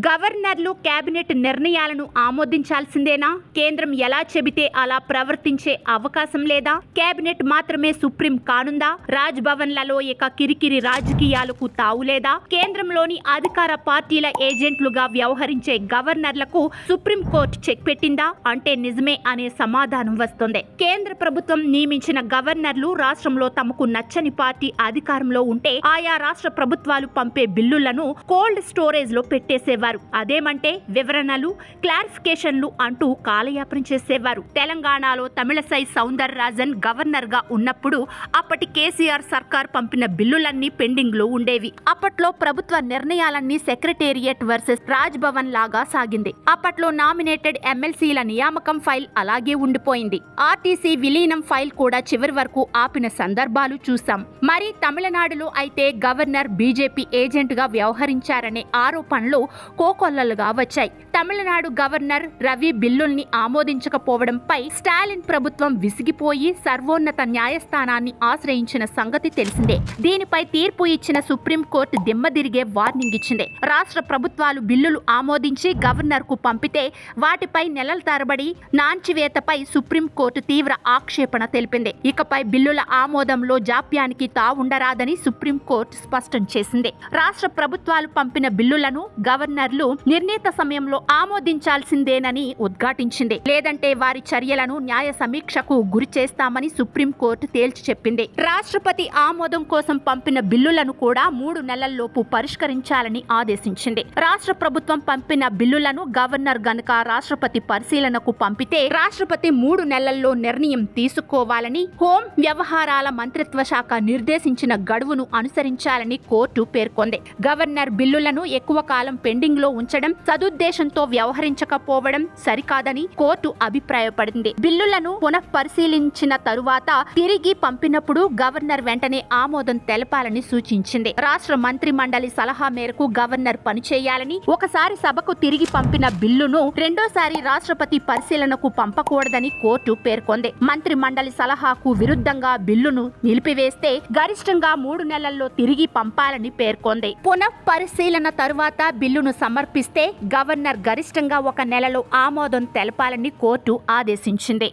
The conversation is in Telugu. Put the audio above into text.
గవర్నర్లు కేబినెట్ నిర్ణయాలను ఆమోదించాల్సిందేనా? కేంద్రం ఎలా చెబితే అలా ప్రవర్తించే అవకాశం లేదా? కేబినెట్ మాత్రమే సుప్రీం కానుందా? రాజ్ భవన్లలో ఇక కిరికిరి రాజకీయాలకు తావులేదా? కేంద్రంలోని అధికార పార్టీల ఏజెంట్లుగా వ్యవహరించే గవర్నర్లకు సుప్రీంకోర్టు చెక్ పెట్టిందా అంటే నిజమే అనే సమాధానం వస్తుంది. కేంద్ర ప్రభుత్వం నియమించిన గవర్నర్లు రాష్ట్రంలో తమకు నచ్చని పార్టీ అధికారంలో ఉంటే ఆయా రాష్ట్ర ప్రభుత్వాలు పంపే బిల్లులను కోల్డ్ స్టోరేజ్ లో పెట్టేసేవారు. అదేమంటే వివరణలు, క్లారిఫికేషన్లు అంటూ కాలయాపన చేసేవారు. తెలంగాణలో తమిళసై సౌందరరాజన్ గవర్నర్ గా ఉన్నప్పుడు అప్పటి కేసీఆర్ సర్కార్ పంపిన బిల్లులన్నీ పెండింగ్ లో ఉండేవి. అప్పట్లో ప్రభుత్వ నిర్ణయాలన్నీ సెక్రటేరియట్ వర్సెస్ రాజ్ భవన్ లాగా సాగింది. అప్పట్లో నామినేటెడ్ ఎమ్మెల్సీల నియామకం ఫైల్ అలాగే ఉండిపోయింది. ఆర్టీసీ విలీనం ఫైల్ కూడా చివరి వరకు ఆపిన సందర్భాలు చూసాం. మరి తమిళనాడులో అయితే గవర్నర్ బీజేపీ ఏజెంట్ గా వ్యవహరించారనే ఆరోపణలు కోకొల్లలుగా వచ్చాయి. తమిళనాడు గవర్నర్ రవి బిల్లుల్ని ఆమోదించకపోవడంపై స్టాలిన్ ప్రభుత్వం విసిగిపోయి సర్వోన్నత న్యాయస్థానాన్ని ఆశ్రయించిన సంగతి తెలిసిందే. దీనిపై తీర్పు ఇచ్చిన సుప్రీంకోర్టు దిమ్మదిరిగే వార్నింగ్ ఇచ్చింది. రాష్ట్ర ప్రభుత్వాలు బిల్లులు ఆమోదించి గవర్నర్ కు పంపితే వాటిపై నెలల తరబడి నాంచివేతపై సుప్రీంకోర్టు తీవ్ర ఆక్షేపణ తెలిపింది. ఇకపై బిల్లుల ఆమోదంలో జాప్యానికి తావుండరాదని సుప్రీంకోర్టు స్పష్టం చేసింది. రాష్ట్ర ప్రభుత్వాలు పంపిన బిల్లులను గవర్నర్లు నిర్ణీత సమయంలో ఆమోదించాల్సిందేనని ఉద్ఘాటించింది. లేదంటే వారి చర్యలను న్యాయ సమీక్షకు గురి చేస్తామని సుప్రీంకోర్టు తేల్చి చెప్పింది. రాష్ట్రపతి ఆమోదం కోసం పంపిన బిల్లులను కూడా 3 నెలల్లోపు పరిష్కరించాలని ఆదేశించింది. రాష్ట్ర ప్రభుత్వం పంపిన బిల్లులను గవర్నర్ గనుక రాష్ట్రపతి పరిశీలనకు పంపితే రాష్ట్రపతి 3 నెలల్లో నిర్ణయం తీసుకోవాలని హోం వ్యవహారాల మంత్రిత్వ శాఖ నిర్దేశించిన గడువును అనుసరించాలని కోర్టు పేర్కొంది. గవర్నర్ బిల్లులను ఎక్కువ కాలం పెండింగ్ లో ఉంచడం, సదుద్దేశంతో వ్యవహరించకపోవడం సరికాదని కోర్టు అభిప్రాయపడింది. బిల్లులను పునః పరిశీలించిన తరువాత తిరిగి పంపినప్పుడు గవర్నర్ వెంటనే ఆమోదం తెలపాలని సూచించింది. రాష్ట్ర మంత్రి మండలి సలహా మేరకు గవర్నర్ పనిచేయాలని, ఒకసారి సభకు తిరిగి పంపిన బిల్లును రెండోసారి రాష్ట్రపతి పరిశీలనకు పంపకూడదని కోర్టు పేర్కొంది. మంత్రి మండలి సలహాకు విరుద్ధంగా బిల్లును నిలిపివేస్తే గరిష్టంగా 3 నెలల్లో తిరిగి పంపాలని పేర్కొంది. పునః పరిశీలన తరువాత బిల్లును సమర్పిస్తే గవర్నర్ గరిష్టంగా 1 నెలలో ఆమోదం తెలపాలని కోర్టు ఆదేశించింది.